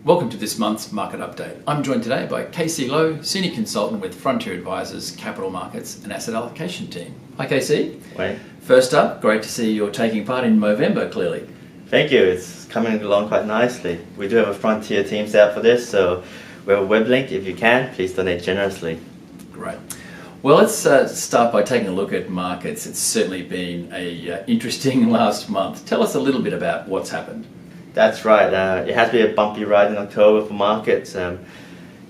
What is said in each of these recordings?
Welcome to this month's Market Update. I'm joined today by KC Lowe, Senior Consultant with Frontier Advisors, Capital Markets and Asset Allocation Team. Hi KC. Right. First up, great to see you're taking part in Movember, clearly. Thank you. It's coming along quite nicely. We do have a Frontier team set up for this, so we have a web link. If you can, please donate generously. Great. Well, let's start by taking a look at markets. It's certainly been a interesting last month. Tell us a little bit about what's happened. That's right. It has been a bumpy ride in October for markets.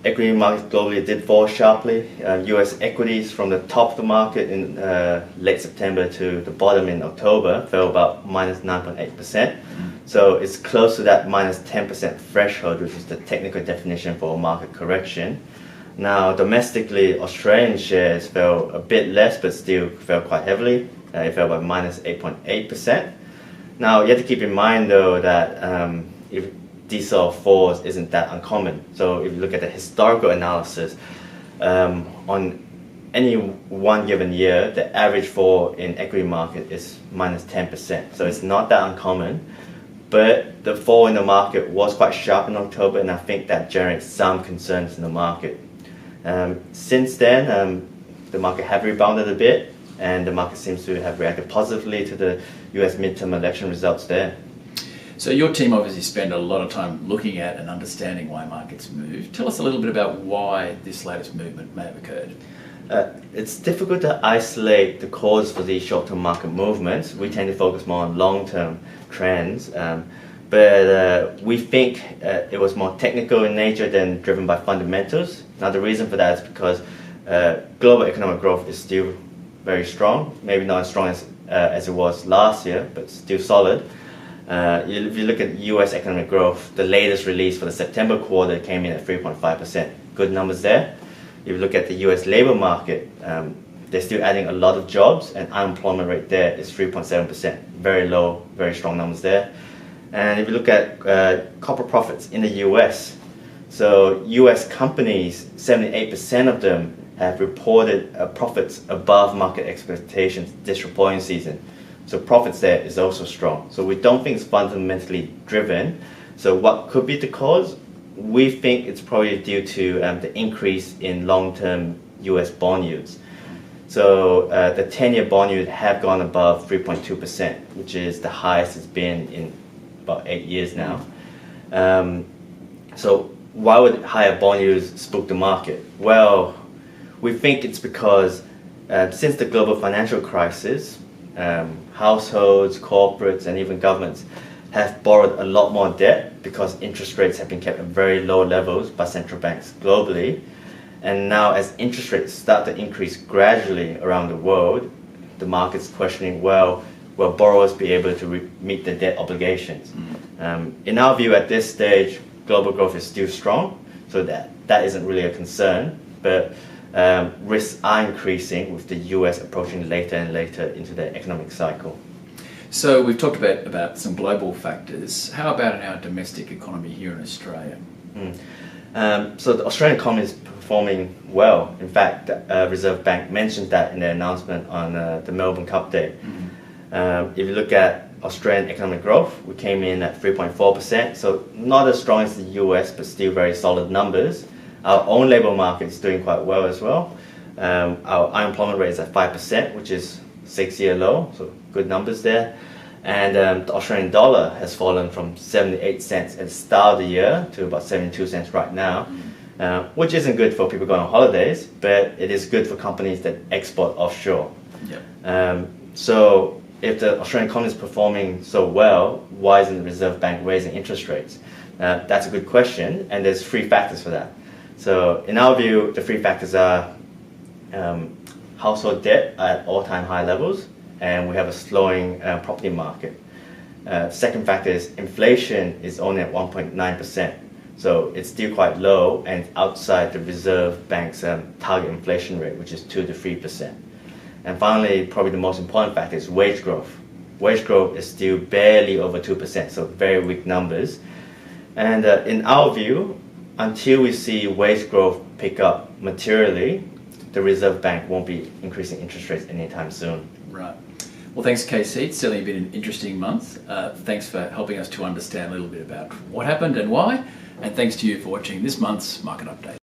Equity markets globally did fall sharply. US equities from the top of the market in late September to the bottom in October fell about minus 9.8%. So it's close to that minus 10% threshold, which is the technical definition for a market correction. Now, domestically, Australian shares fell a bit less, but still fell quite heavily. It fell by minus 8.8%. Now, you have to keep in mind, though, that if these sort of falls isn't that uncommon. So if you look at the historical analysis, on any one given year, the average fall in equity market is minus 10%. So it's not that uncommon. But the fall in the market was quite sharp in October, and I think that generates some concerns in the market. Since then, the market have rebounded a bit, and the market seems to have reacted positively to the US midterm election results there. So your team obviously spend a lot of time looking at and understanding why markets move. Tell us a little bit about why this latest movement may have occurred. It's difficult to isolate the cause for these short-term market movements. We tend to focus more on long-term trends, but we think it was more technical in nature than driven by fundamentals. Now, the reason for that is because global economic growth is still very strong, maybe not as strong as it was last year, but still solid. If you look at US economic growth, the latest release for the September quarter came in at 3.5%. Good numbers there. If you look at the US labor market, they're still adding a lot of jobs, and unemployment rate there is 3.7%. Very low, very strong numbers there. And if you look at corporate profits in the US, so US companies, 78% of them have reported profits above market expectations this reporting season. So profits there is also strong. So we don't think it's fundamentally driven. So what could be the cause? We think it's probably due to the increase in long-term US bond yields. So the 10-year bond yield have gone above 3.2%, which is the highest it's been in about 8 years now. So why would higher bond yields spook the market? Well, we think it's because since the global financial crisis, households, corporates, and even governments have borrowed a lot more debt because interest rates have been kept at very low levels by central banks globally. And now as interest rates start to increase gradually around the world, the market's questioning, will borrowers be able to meet their debt obligations? In our view, at this stage, global growth is still strong, so that isn't really a concern. But risks are increasing with the US approaching later and later into the economic cycle. So we've talked about some global factors. How about in our domestic economy here in Australia? So the Australian economy is performing well. In fact, the Reserve Bank mentioned that in their announcement on the Melbourne Cup Day. If you look at Australian economic growth, we came in at 3.4%, so not as strong as the US, but still very solid numbers. Our own labour market is doing quite well as well. Our unemployment rate is at 5%, which is 6-year low, so good numbers there. And the Australian dollar has fallen from 78 cents at the start of the year to about 72 cents right now, which isn't good for people going on holidays, but it is good for companies that export offshore. Yep. So if the Australian economy is performing so well, why isn't the Reserve Bank raising interest rates? That's a good question, and there's 3 factors for that. So in our view, the 3 factors are household debt at all-time high levels, and we have a slowing property market. Second factor is inflation is only at 1.9%, so it's still quite low and outside the Reserve Bank's target inflation rate, which is 2 to 3%. And finally, probably the most important factor is wage growth. Wage growth is still barely over 2%, so very weak numbers. And in our view, until we see wage growth pick up materially, the Reserve Bank won't be increasing interest rates anytime soon. Right. Well, thanks, Casey. It's certainly been an interesting month. Thanks for helping us to understand a little bit about what happened and why. And thanks to you for watching this month's Market Update.